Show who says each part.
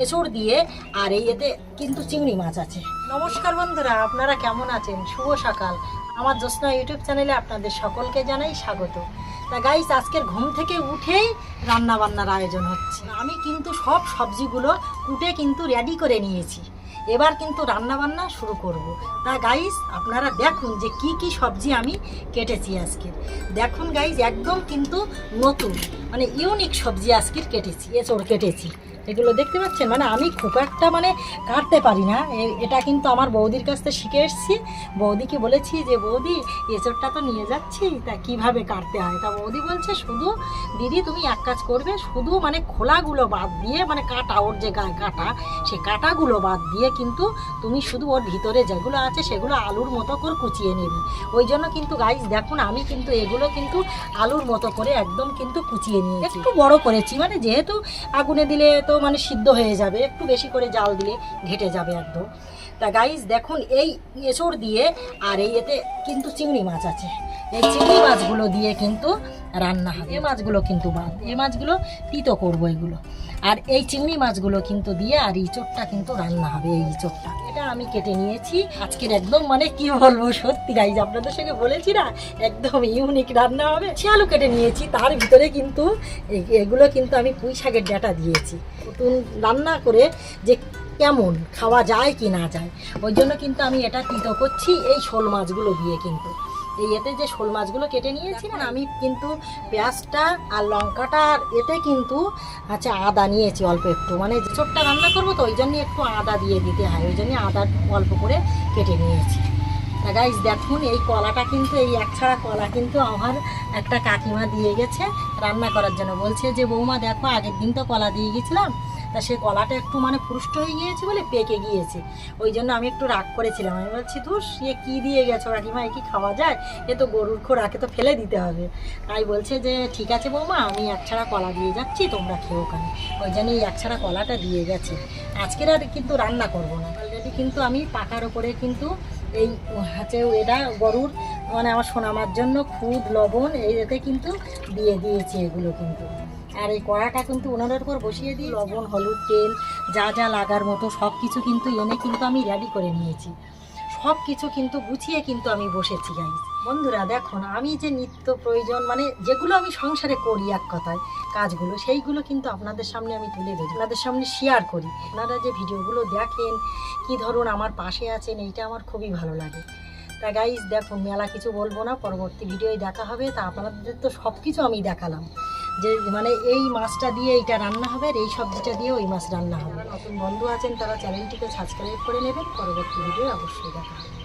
Speaker 1: এসর দিয়ে আর এই এতে কিন্তু চিংড়ি মাছ আছে। নমস্কার বন্ধুরা, আপনারা কেমন আছেন? শুভ সকাল। আমার জ্যোৎস্না ইউটিউব চ্যানেলে আপনাদের সকলকে জানাই স্বাগত। তা গাইস, আজকের ঘুম থেকে উঠেই রান্না বান্নার আয়োজন হচ্ছে। আমি কিন্তু সব সবজিগুলো কুটে কিন্তু রেডি করে নিয়েছি। এবার কিন্তু রান্না বান্না শুরু করব। তা গাইস, আপনারা দেখুন যে কি কি সবজি আমি কেটেছি আজকে। দেখুন গাইস, একদম কিন্তু নতুন মানে ইউনিক সবজি আজকে কেটেছি। এঁচড় কেটেছি, এগুলো দেখতে পাচ্ছেন। মানে আমি খুব একটা কাটতে পারি না। এটা কিন্তু আমার বৌদির কাছ থেকে শিখে এসেছি। বৌদিকে বলেছি যে বৌদি, এঁচড়টা তো নিয়ে যাচ্ছি, তা কিভাবে কাটতে হয়। তা বৌদি বলছে শুধু দিদি তুমি এক কাজ করবে, শুধু খোলাগুলো বাদ দিয়ে কাটা, ওর যে গায়ে কাটা, সেই কাটাগুলো বাদ দিয়ে কিন্তু তুমি শুধু ওর ভিতরে যেগুলো আছে সেগুলো আলুর মতো করে কুচিয়ে নেবে। ওই জন্য কিন্তু গাইস দেখুন, আমি কিন্তু এগুলো কিন্তু আলুর মতো করে একদম কিন্তু কুচিয়ে নিয়েছি। একটু বড় করেছি, যেহেতু আগুনে দিলে তো সিদ্ধ হয়ে যাবে, একটু বেশি করে জাল দিলে ঘেটে যাবে একদম। তা গাইস দেখুন, এই এঁচড় দিয়ে আর এই এতে কিন্তু চিংড়ি মাছ আছে। এই চিংড়ি মাছগুলো দিয়ে কিন্তু রান্না হবে। এই মাছগুলো কিন্তু বাদ, এই মাছগুলো তিতো করবো এগুলো। আর এই চিংড়ি মাছগুলো কিন্তু দিয়ে আর ইঁচড়টা কিন্তু রান্না হবে। এই ইঁচড়টা এটা আমি কেটে নিয়েছি আজকের। একদম কি বলবো, সত্যি গাইস, আপনাদের সঙ্গে বলেছি না, একদম ইউনিক রান্না হবে। আলু কেটে নিয়েছি, তার ভিতরে কিন্তু এগুলো কিন্তু আমি পুঁই শাকের ডাঁটা দিয়েছি। নতুন রান্না করে যে কেমন খাওয়া যায় কি না যায়, ওই জন্য কিন্তু আমি এটা তিতো করছি এই শোল মাছগুলো দিয়ে। কিন্তু এই এতে যে শোল মাছগুলো কেটে নিয়েছি না, আমি কিন্তু পেঁয়াজটা আর লঙ্কাটা আর এতে কিন্তু আদা নিয়েছি অল্প একটু। যে ছোটটা রান্না করবো তো ওই জন্য একটু আদা দিয়ে দিতে হয়, ওই জন্য আদা অল্প করে কেটে নিয়েছি। তা গাইস দেখুন, এই কলাটা কিন্তু, এই একছাড়া কলা কিন্তু আমার একটা কাকিমা দিয়ে গেছে রান্না করার জন্য। বলছে যে বৌমা দেখো, আগের দিন তো কলা দিয়ে গেছিলাম, তা সেই কলাটা একটু পুষ্ট হয়ে গিয়েছে বলে পেকে গিয়েছে। ওই জন্য আমি একটু রাগ করেছিলাম। আমি বলছি ধুর, এ কী দিয়ে গেছো কাকিমা, এ কি খাওয়া যায়? এ তো গরুর খোরাকে তো ফেলে দিতে হবে। তাই বলছে যে ঠিক আছে বৌমা, আমি একছাড়া কলা দিয়ে যাচ্ছি, তোমরা খেও কেন। ওই জন্য এই একছাড়া কলাটা দিয়ে গেছে। আজকের আর কিন্তু রান্না করবো না। অলরেডি কিন্তু আমি পাকার ওপরে কিন্তু এই এটা গরুর আমার সোনামার জন্য খুদ লবণ এতে কিন্তু দিয়ে দিয়েছি এগুলো কিন্তু। আর এই কড়াটা কিন্তু উনানের উপর বসিয়ে দিই, লবণ হলুদ তেল যা যা লাগার মতো সব কিছু কিন্তু এনে কিন্তু আমি রেডি করে নিয়েছি। সব কিছু কিন্তু গুছিয়ে কিন্তু আমি বসেছি গাইস। বন্ধুরা দেখুন, আমি যে নিত্য প্রয়োজন যেগুলো আমি সংসারে করি, এক কথায় কাজগুলো, সেইগুলো কিন্তু আপনাদের সামনে আমি তুলে ধরি, আপনাদের সামনে শেয়ার করি। আপনারা যে ভিডিওগুলো দেখেন, কি ধরুন আমার পাশে আছেন, এইটা আমার খুবই ভালো লাগে। তা গাইস দেখুন, মেলা কিছু বলবো না, পরবর্তী ভিডিওয় দেখা হবে। তা আপনাদের তো সব কিছু আমি দেখালাম যে এই মাছটা দিয়ে এইটা রান্না হবে, আর এই সবজিটা দিয়ে ওই মাছ রান্না হবে। নতুন বন্ধু আছেন তারা চ্যানেলটিকে সাবস্ক্রাইব করে নেবেন। পরবর্তী ভিডিও অবশ্যই দেখা হবে।